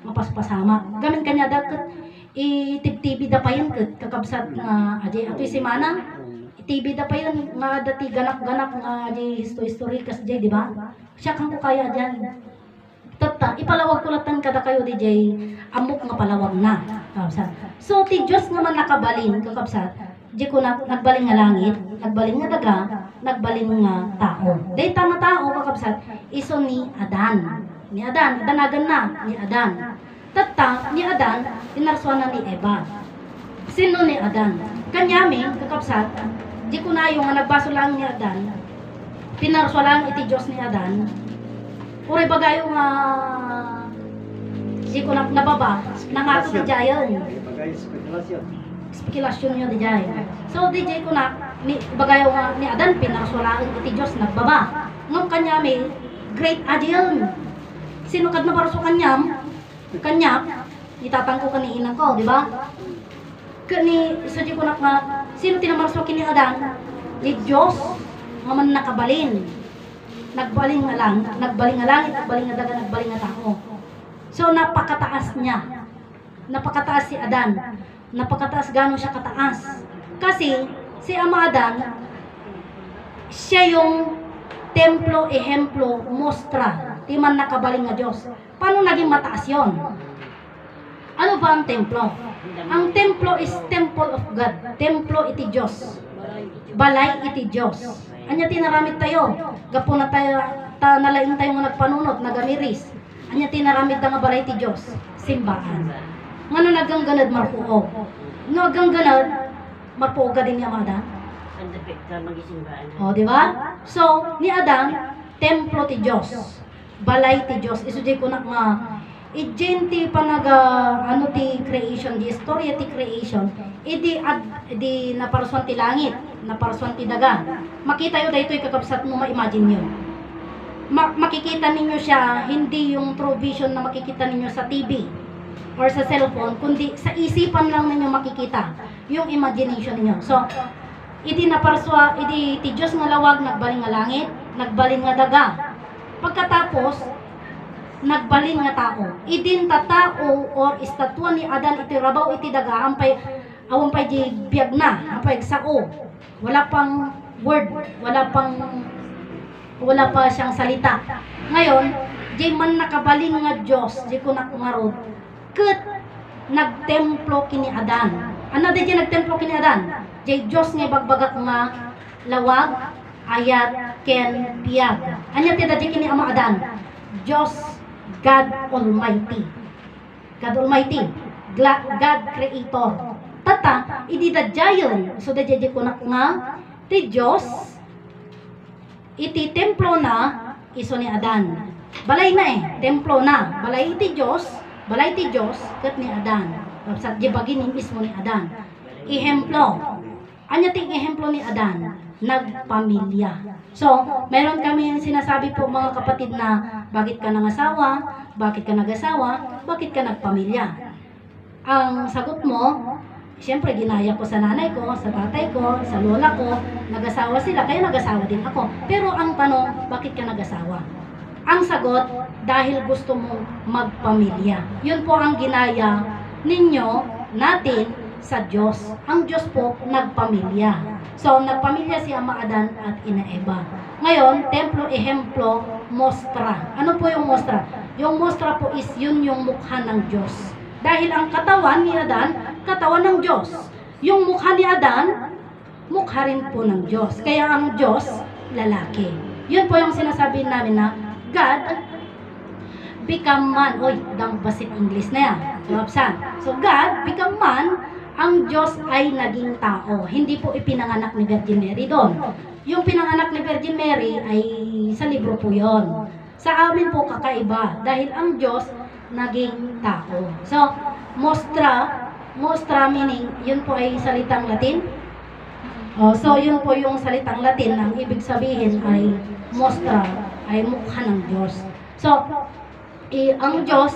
mapaspasamak gamin kanya daket itib-TV da pa yun kakabsat nga ajay ato si Manang TV da pa yun nga dati ganap-ganap nga ajay history kas jay di ba siya kang ko kaya dyan tata ipalawag ko latan kada kayo DJ amok nga palawag na kakabsat so ti Diyos naman nakabalin kakabsat di ko nagbalin nga langit nagbalin nga daga nagbalin nga tao data nga tao kakabsat iso ni Adan danagan na ni Adan tata ni Adan pinarsuanan ni Eva sino ni Adan kanyami kakabsat di ko na yung nga nagbaso lang ni Adan pinarsualan iti Diyos ni Adan Uri bagayo nga di ko nababa nangato ni Jayon Bagay, spekulasyon. spekulasyon nyo di Jayon so DJ ko na bagayo nga ni Adan pinarsualan iti Diyos nagbaba ngam kanyami great adil sino kad naparso kanyam itatangko ka ni inang ko, di ba? Kani, so di ko nga, sino tinamarso kini Adan? Ni Diyos, nga man nakabalin. Nagbaling nga langit, nagbaling nga daga, nagbaling nga tao. So, napakataas niya. Napakataas si Adan. Napakataas gano'n siya kataas. Kasi, si Ama Adan, siya yung templo, ehemplo, mostra. Di man nakabaling nga Diyos. Paano naging mataas yun? Ano ba ang templo? Ang templo is temple of God. Templo iti Diyos. Balay iti Diyos. Anya tinaramit tayo. Gapo na tayo, nalain tayo nga nagpanunot, nagamiris. Anya tinaramit na nga balay iti Diyos. Simbahan. Ngano nagangganad marpuog. Nagangganad, marpuog ka din niya Adan. O, di ba? So, ni Adan, templo ti Diyos. Balay ti Diyos. Isudya ko na nga, ti panaga ano ti creation, di istorya ti creation, di naparsuan ti langit, naparsuan ti daga. Makita yo daytoy kakabsat mo ma-imagine yun. Makikita ninyo siya, hindi yung true vision na makikita ninyo sa TV or sa cellphone, kundi sa isipan lang ninyo makikita yung imagination ninyo. So, naparswa, ti Diyos nga lawag, nagbaling nga langit, nagbaling nga daga. Pagkatapos, nagbalin nga tao. Idin ta tao or estatwa ni Adan iti rabaw iti daga ampay di biyag na, ampay sao. Wala pang word, wala pa siyang salita. Ngayon, di man nakabalin nga Diyos, di ko nakungarod, ket nagtemplo kini Adan. Ano di nagtemplo kini Adan? Di Diyos nga bagbagak nga lawag, ayat, ken, piyag. Anya ti di kini Ama Adan? Diyos God Almighty. God Almighty. God Creator. Tata, idi da giant. So, da jaja ko na nga, ti Diyos, iti templo na, iso ni Adan. Balay na templo na. Balay ti Diyos, kat ni Adan. Sa jibagin mismo ni Adan. Ihemplo. Anya ting ihemplo ni Adan? Nagpamilya. So, mayroon kami sinasabi po mga kapatid na bakit ka nangasawa, bakit ka nag-asawa, bakit ka nagpamilya. Ang sagot mo, siyempre ginaya ko sa nanay ko, sa tatay ko, sa lola ko, nag-asawa sila, kaya nag-asawa din ako. Pero ang tanong, bakit ka nag-asawa? Ang sagot, dahil gusto mong magpamilya. Yun po ang ginaya ninyo, natin, sa Diyos. Ang Diyos po, nagpamilya. So, nagpamilya si Ama Adan at Ina Eva. Ngayon, templo, ehemplo, mostra. Ano po yung mostra? Yung mostra po is yun yung mukha ng Diyos. Dahil ang katawan ni Adan, katawan ng Diyos. Yung mukha ni Adan, mukha rin po ng Diyos. Kaya ang Diyos, lalaki. Yun po yung sinasabi namin na God become man. Oy, dang basit English na yan. So, God become man. Ang Diyos ay naging tao. Hindi po ipinanganak ni Virgin Mary doon. Yung pinanganak ni Virgin Mary ay sa libro po yon. Sa amin po kakaiba. Dahil ang Diyos naging tao. So, mostra meaning, yun po ay salitang Latin. So, yun po yung salitang Latin. Ang ibig sabihin ay mostra, ay mukha ng Diyos. So, ang Diyos,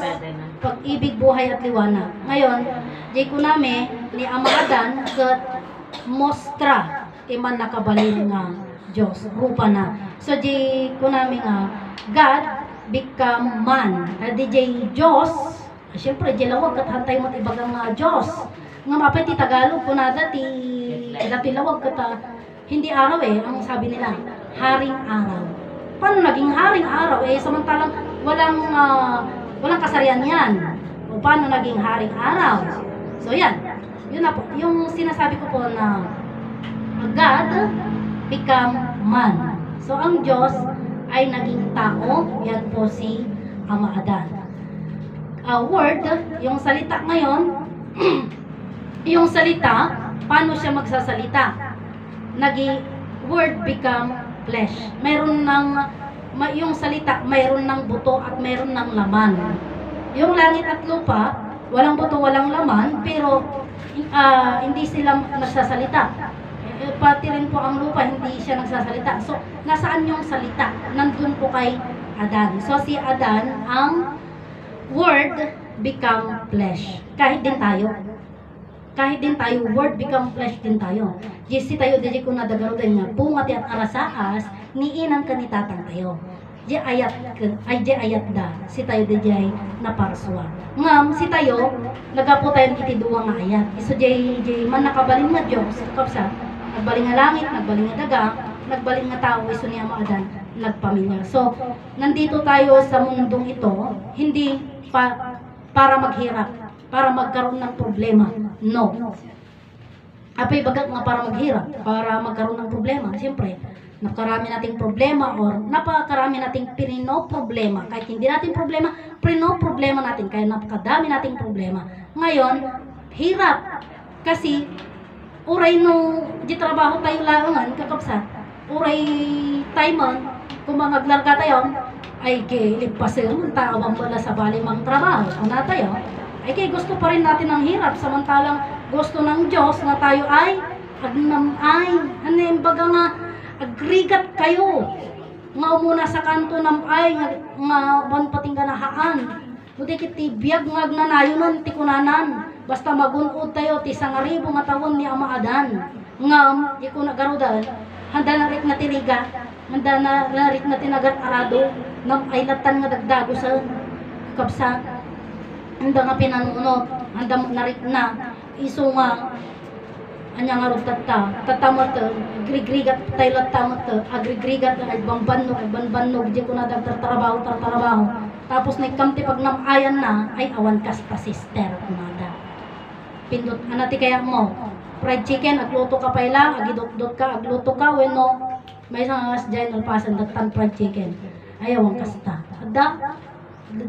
pag-ibig, buhay at liwanag. Ngayon, di ko nami ni Amadan ket mostra iman nakabalin nga Diyos, rupa na. So di ko nami nga God become man. Di jay Diyos, siyempre di lawag kat hantay mo't ibagang nga Diyos. Nga mapay ti Tagalog ko na dati lawag kat hindi araw ang sabi nila, haring araw. Paano naging haring araw? Samantalang walang kasarian yan. O paano naging haring araw? So yan, yun na po. Yung sinasabi ko po na God become man. So ang Diyos ay naging tao, yan po si Ama Adan. Word, yung salita ngayon, yung salita, paano siya magsasalita? Word become flesh. Mayroon ng yung salita, mayroon ng buto at mayroon ng laman. Yung langit at lupa, walang buto, walang laman, pero hindi sila nagsasalita. Pati rin po ang lupa, hindi siya nagsasalita. So, nasaan yung salita? Nandun po kay Adan. So, si Adan, ang word become flesh. Kahit din tayo, word become flesh din tayo. Jisi tayo, di ko nadagaro din nga, pumati at arasaas, niinang kanitatang tayo. Di ayat da, si tayo di jay naparswa. Ngam, si tayo, nagapo tayo itiduwa nga ayat. So, jay man nakabalin nga Diyos, kapsa, nagbaling nga langit, nagbaling nga daga, nagbaling nga tao, iso niya maadan, nagpamilya. So, nandito tayo sa mundong ito, hindi para maghirap, para magkaroon ng problema. No. Apay bagat nga para maghirap, para magkaroon ng problema. Siyempre, napakarami nating problema or napakarami nating problema. Kahit hindi natin problema, problema natin. Kaya napakadami nating problema. Ngayon, hirap. Kasi, uray no, di trabaho tayo laungan, kakapsat. Uray tayo man, kung mangaglarga tayo, ay kay ligpasin, tawang wala sa balimang trabaho. Kung na tayo, ay kay gusto pa rin natin ang hirap, samantalang gusto ng Diyos na tayo ay agnamay, baga nga agrigat kayo nga muna sa kanto ng ay nga ban pating ganahaan buti kiti biyag nga agnanayo nun ti kunanan basta magunod tayo ti 1,000 nga tawon ni Ama Adan ngam di ko nagarudan handa na rik na tiriga handa na rik na tinagat arado nam ay latan nga dagdago sa kapsa handa nga pinanunot handa na rik na iso nga anya nga rog tatamot agrigrigat tayo latamot agrigrigat ay banbanog di ko na trabaho tapos nagkamti pag namayan na ay awan kas pa sister kumada pindot anati kaya mo fried chicken agluto ka pa lang agidot ka agluto ka wenno may isang as dyan alpasan datan fried chicken ay awan kasta ada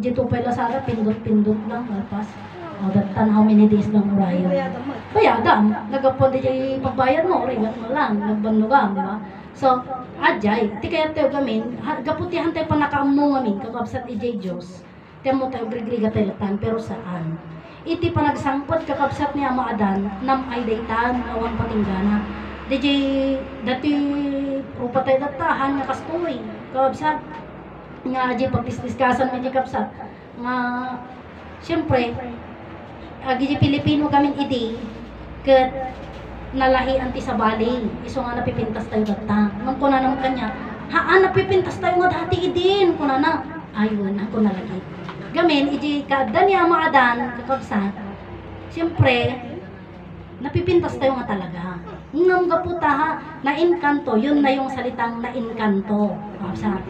dito pa lasara pindot lang alpas o datan how many days lang urayo bayadam nagapon di pagbayad mo ringat mo lang nagbanugam di ba so ajay ti kaya tayo gamin gaputihan tayo pa nakaammo ngamin kakabsat ijay Diyos tayo mo tayo grigriga tayo latan pero saan iti pa nagsangpot kakabsat ni Ama Adan nam ay daytan awan patinggana DJ dati rupa tayo datahan nga kastoy kakabsat nga ajay pagdisdiskasan may di kapsat nga siyempre agi Pilipino kami iti ket nalahi anti sa bali iso nga napipintas tayo data man ko na naman kanya haan napipintas tayo nga dati idin ko na ayun ako nalagi gamin iti kada ni Ama Adan kakabsat siyempre napipintas tayo nga talaga ngam gaputa ha nainkanto yun na yung salitang nainkanto kakabsat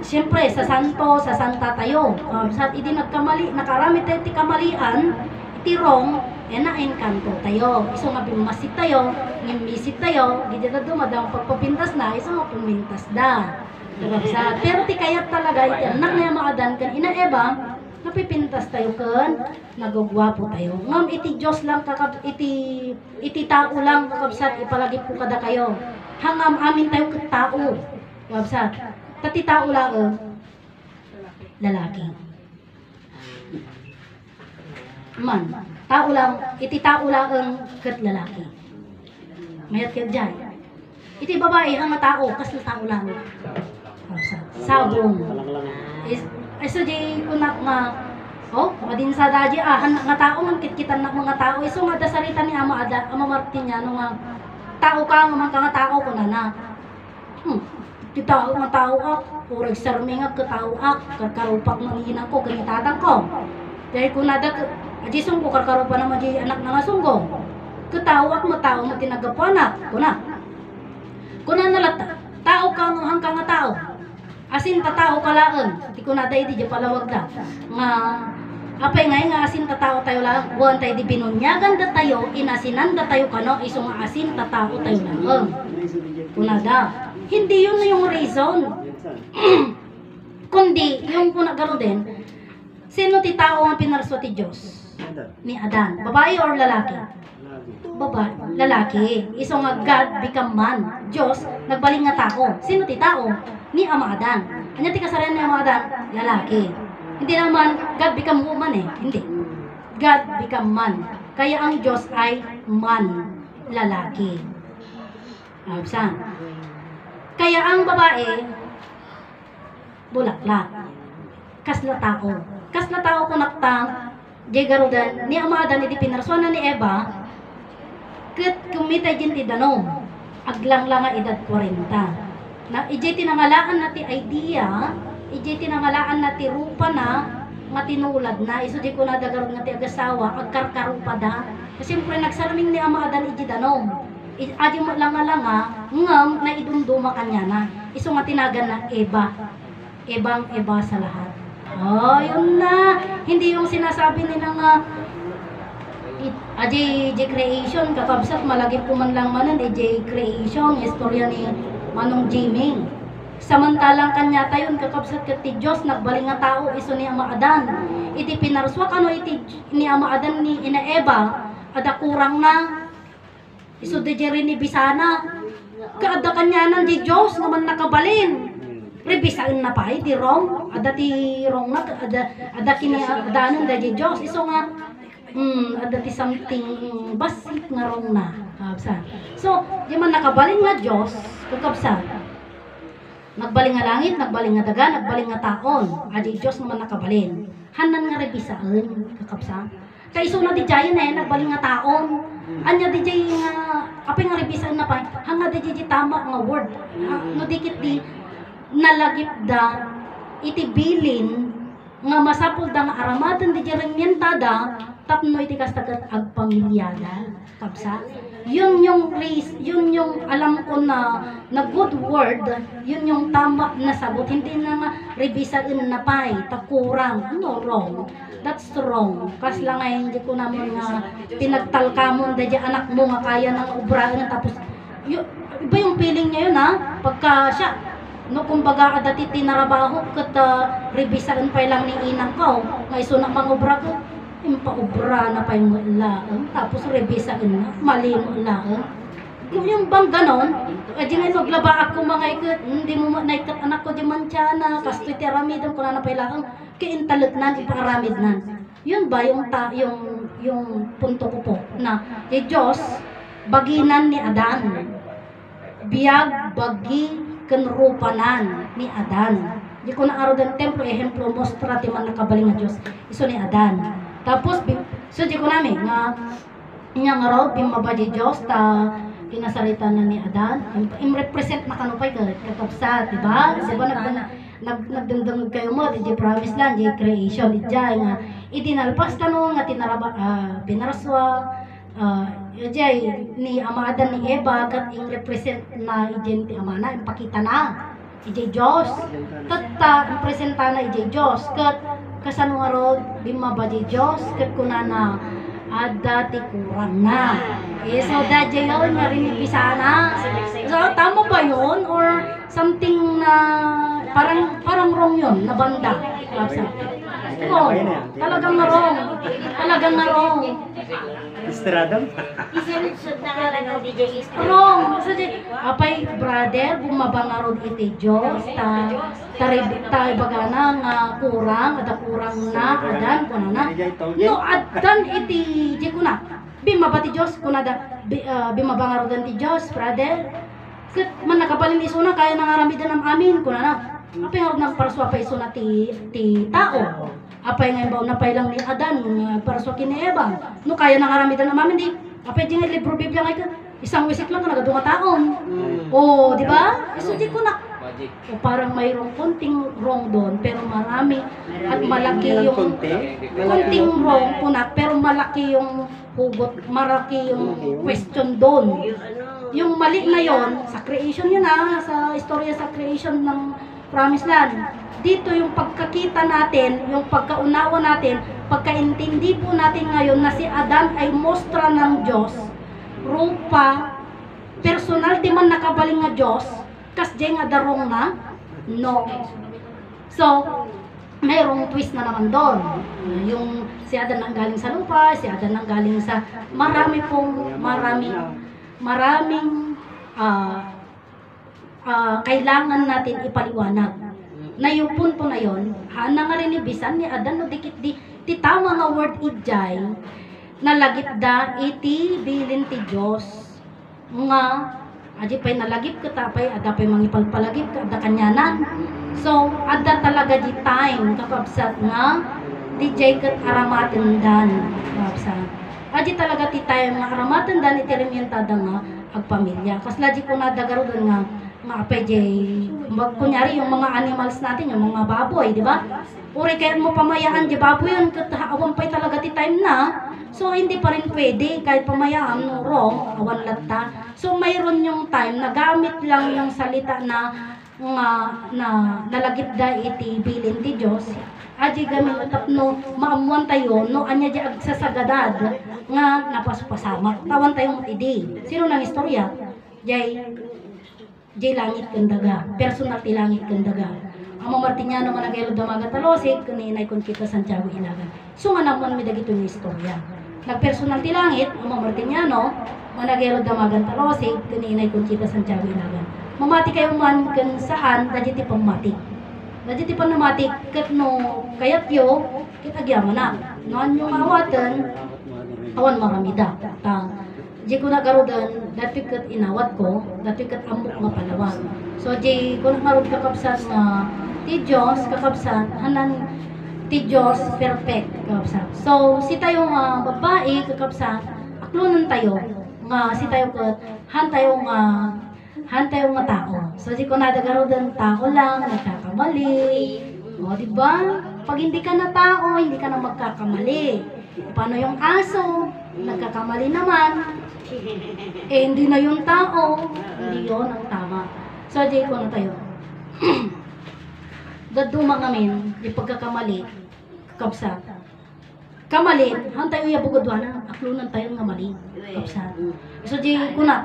siyempre sa santo sa santa tayo sa idi nagkamali nakarami tayo ti kamalian iti wrong nainkanto tayo iso nga bimasit tayo ngimisit tayo gidi na dumadang pagpapintas na iso nga pumintas da pero ti kayat talaga iti anak na Ama Adan kan inaeba napipintas tayo kan nagugwapo tayo ngam iti Diyos lang iti tao lang kakabsat ipalagip ko kada kayo hangam amin tayo ket tao kakabsat tati tao lang lalaki man tao lang iti tao lang ket lalaki mayat ket dyan iti babae ang tao kas tao lang kakabsat sabong so di kunak nga Oh, madin sa daji nga tao man kitkitan na mga tao iso nga da sarita ni Ama Martiniano nga tao ka nga man ka nga tao ko na. Ti tao nga tao ak, urag sarmi nga ka tao ak, karkarupak ng ina ko ganitatan ko. Dahil ko nada aji sungko karkarupa na maji anak na nga sungko. Ka tao mo tinagapuanak ko na. Kuna nalata, tao ka nga hangka nga tao. Asin ta tao kalaan, ti ko nada di palawag da. Nga apay nga asin ta tao tayo lang, buwan tayo di binunyagan da tayo, inasinan da tayo kano, iso nga asin ta tao tayo lang. Kunada. Hindi yun yung reason. Kundi, yung kunagaro din, sino ti tao ang pinarso ti Diyos? Ni Adan. Babae or lalaki? Babae. Lalaki. Iso nga God become man. Diyos, nagbaling nga tao. Sino ti tao? Ni Ama Adan. Anya ti kasarian ni Ama Adan? Lalaki. Hindi naman God become woman eh. Hindi. God become man. Kaya ang Diyos ay man. Lalaki. Absan. Kaya ang babae, bulaklak. Kasla tao. Kasla tao kunaktang, jay garudan, ni Ama Adan iti pinarsuanan ni Eva, ket kumita din ti danom, aglang lang nga edad 40. Na ijay tinangalaan na ti idea, ijay tinangalaan na ti rupa na, nga tinulad na, iso di ko na dagarod nga ti agasawa, agkarkarupa da. Kasi siyempre nagsarming ni Ama Adan iti danom. Adi mo lang nga, ngam na idumduma kanya na. Iso nga tinagan na Eva. Ebang Eva sa lahat. Oh, yun na. Hindi yung sinasabi nila nga J creation, kakabsat malagi po man lang manan, J creation, istorya ni Manong Jiming. Samantalang kanya tayon kakabsat kati Diyos, nagbaling nga tao, iso ni Ama Adan. Iti pinarswa kano iti ni Ama Adan ni Ina Eva, ada kurang na. Iso de jeri ni Bisana, kaada kanyanan di Diyos naman nakabalin. Rebisain na pa di rong, ada ti rong na, ada kini adanon da di Diyos. Iso nga, ada ti something basit nga rong na. Kabsa. So, di man nakabalin nga Diyos, kakabsa. Nagbaling nga langit, nagbaling nga daga, nagbaling nga taon. Adi Diyos naman nakabalin. Hanan nga rebisain, kakabsa. Kaya iso na di jayan nagbaling nga taon. Anya di jay nga, kapay nga rebisan na pa, hanga di jay tama nga word. No dikit di, nalagip da, itibilin, nga masapul da nga aramatan di jay remyentada, tapno iti kastagat agpamilyada. Kapsa? Yun yung alam ko na good word, yun yung tama na sagot. Hindi na nga rebisan na pa, takurang, ano wrong. That's wrong. Kas lang ay hindi ko naman nga pinagtalkamon dahil anak mo nga kaya ng ubraan tapos iba yung feeling niya yun ha. Pagka siya, no kumbaga dati tinarabaho kat revisaan pa lang ni inang ko. Nga iso na mga ubra ko, impaubra na pa yung laang. Tapos revisaan na, mali mo laang. Yung bang ganon, di nga naglaba ako mga ikat, hindi mo naikat anak ko di man siya na, kastoy ti aramidon ko na napailangan, kiintalit na, iparamid na. Yun ba yung punto ko po, na yung Diyos, baginan ni Adan, biyag, bagi, kenrupanan ni Adan. Di ko na araw ng templo, ehemplo, mostra, ti man nakabaling nga Diyos, iso ni Adan. Tapos, so di ko namin, nga araw, bimaba di Diyos, kinasarita na ni Adan, im-represent na kanupay kakapsat, diba? Kasi ba nagdangdang kayo mo, di promise lang, di creation, di jay nga, itinalpas tanong, nga pinaraswa, jay ni Ama Adan ni Eva, kat im-represent na ijay ti Ama na, impakita na, ijay Diyos, kat impresenta na ijay Diyos, kat kasano nga ro, bimaba di Diyos, kat kunana, dati kurang na. So, dadya yun, narinipisa na. So, tama ba yun? Or something na parang wrong yun, na banda? Oo, talagang na wrong. Talagang na wrong. Istradam? Wrong. So, apay, brother, bumabang iti Diyos, tayo baga na nga kurang, ada kurang na, adan, kuna na. No, adan iti, di kuna. Bimabati Diyos, kuna da, bimabang ti Diyos, brother. Kat man nakabalin iso na, kaya nangaramidan ng amin, kuna na. Apay nga nang paraswa pa iso na ti tao. apay nga ba napay lang ni Adan para sa kini Eva. No kaya nang aramidan na mamin di. Apay di nga libro Biblia nga isang wisit lang nagadto nga taon. Oh, di ba? So di ko na o parang mayroong konting wrong doon pero marami at malaki yung konting wrong kuna pero malaki yung hugot, malaki yung question doon. Yung mali na yon sa creation yun sa istorya sa creation ng Promised Land. Dito yung pagkakita natin, yung pagkaunawa natin, pagkaintindi po natin ngayon na si Adan ay mostra ng Diyos, rupa, personal di man nakabaling nga Diyos, kas diyan nga darong na, no. So, mayroong twist na naman doon. Yung si Adan ang galing sa lupa, si Adan ang galing sa maraming kailangan natin ipaliwanag. Na yung punto na yon, hana nga rin ibisan ni Adan no dikit di tama nga word ijay nalagip da iti bilin ti Diyos nga aji pay nalagip ka tapay ada pay mangipalpalagip ka ada kanyanan. So ada talaga di time kakabsat nga di jay kat aramaten dan kakabsat aji talaga ti time nga aramaten dan iti remyentada nga agpamilya kasla di ko nadagaro dan nga apay jay kunyari yung mga animals natin yung mga baboy di ba uri kaya mo pamayaan di baboy yun awan pay talaga ti time na so hindi pa rin pwede kahit pamayaan no wrong awan latta so mayroon yung time na gamit lang yung salita na nalagip da iti bilin ti Diyos aji gamit tapno maamuan tayo no anya di agsasagadad nga napaspasamak tawan tayo matidi sino nang istorya jay langit kendaga, personal ti langit kendaga. Amo Martiniano nga nagaylo damaga talosig, kuninay kon kita Santiago Ilagan. So nga naman may dagito yung istorya. Nagpersonal ti langit, amo Martiniano, nga nagaylo damagan talosig, kuninay kon kita Santiago Ilagan. Mamati kayo man kan saan, dadya ti pamati. Dadya ti panamati, kat no kayat yo, kitagyaman na. Noan yung awatan, awan maramida. Di ko nagarudan, dati kat inawat ko, dati kat amok nga palawag. So, di ko nagarud kakabsat nga, ti Diyos, kakabsat, hanan, ti Diyos, perfect, kakabsat. So, si tayo nga babae, kakabsat, aklunan tayo, nga si tayo kat, han tayo nga tao. So, di ko nagarudan, tao lang, nagkakamali. O, di ba? Pag hindi ka na tao, hindi ka na magkakamali. Paano yung aso? Nagkakamali naman. Hindi na yung tao, hindi yun ang tama. So, di ko na tayo. Daduma ngamin, di pagkakamali, kapsa. Kamali, han tayo yabugadwana, aklunan tayo nga mali, kapsa. So, di ko na.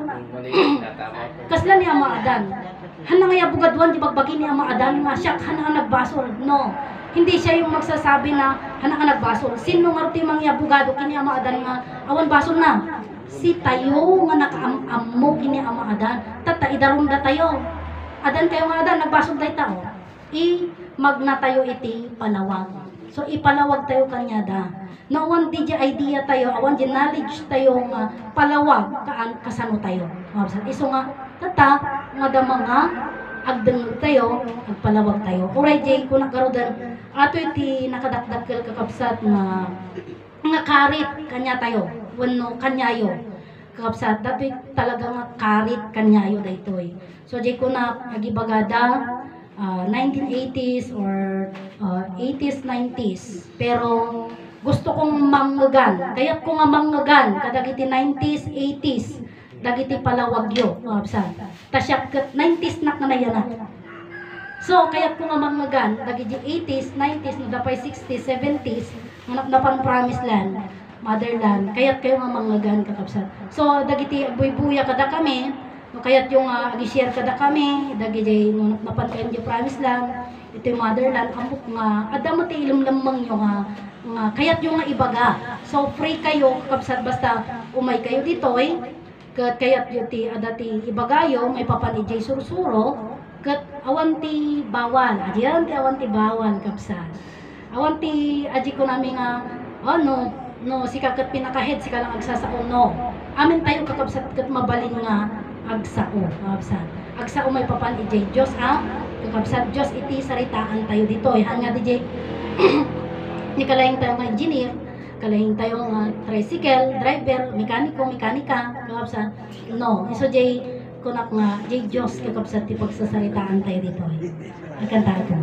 Kasla ni Ama Adan. Han nga yabugadwan, di bagbagi ni Ama Adan, nga siyak, han nga nagbasol. No. Hindi siya yung magsasabi na han nga nagbasol. Sino nga rin mang yabugado kini Ama Adan nga awan basol na? Si tayo nga nakaammo kini Ama Adan tata idarong da tayo Adan kayo nga Adan nagbasog tayo tao magna tayo iti palawag so ipalawag tayo kanya da no one di idea tayo awan di knowledge tayo nga palawag kasano tayo iso nga tata nga da mga agdeng tayo agpalawag tayo oray jay ko nakarodan ato iti nakadakdakkel kakabsat nga karit kanya tayo wano kanyayo kakabsat dati talaga nga karit kanyayo dayto so di ko na agibagada 1980s or 80s 90s pero gusto kong manggagan kaya ko nga manggagan kadagiti 90s 80s dagiti palawagyo kakabsat tasyak 90s nak na yan so kaya ko nga manggagan dagiti 80s 90s no dapay 60s 70s na pang Promised Land motherland kayat kayo nga manggagan kakabsat so dagiti buy-buya kada kami no kayat yung agi-share kada kami dagiti no napan kayo di Promised Land ito yung motherland amok nga adamo ti ilumlamang yung nga kayat yung nga ibaga so free kayo kakabsat basta umay kayo dito kat kayat yung ti adati ibagayo may papan ijay sursuro kat awan ti bawal adiyan ti awan ti bawal kakabsat awan ti aji ko namin nga no si kakat pinakahead si kalang agsasao no amin tayo kakabsat kat mabalin nga agsao kakabsat agsao may papan ijay Diyos kakabsat Diyos iti saritaan tayo dito han nga DJ Ni kalaing tayo nga engineer, kalaing tayo nga tricycle, driver, mekaniko, mekanika, kakapsa. No, iso jay kunak nga, jay Diyos kakapsa ti pagsasaritaan tayo dito. Nagkanta ko.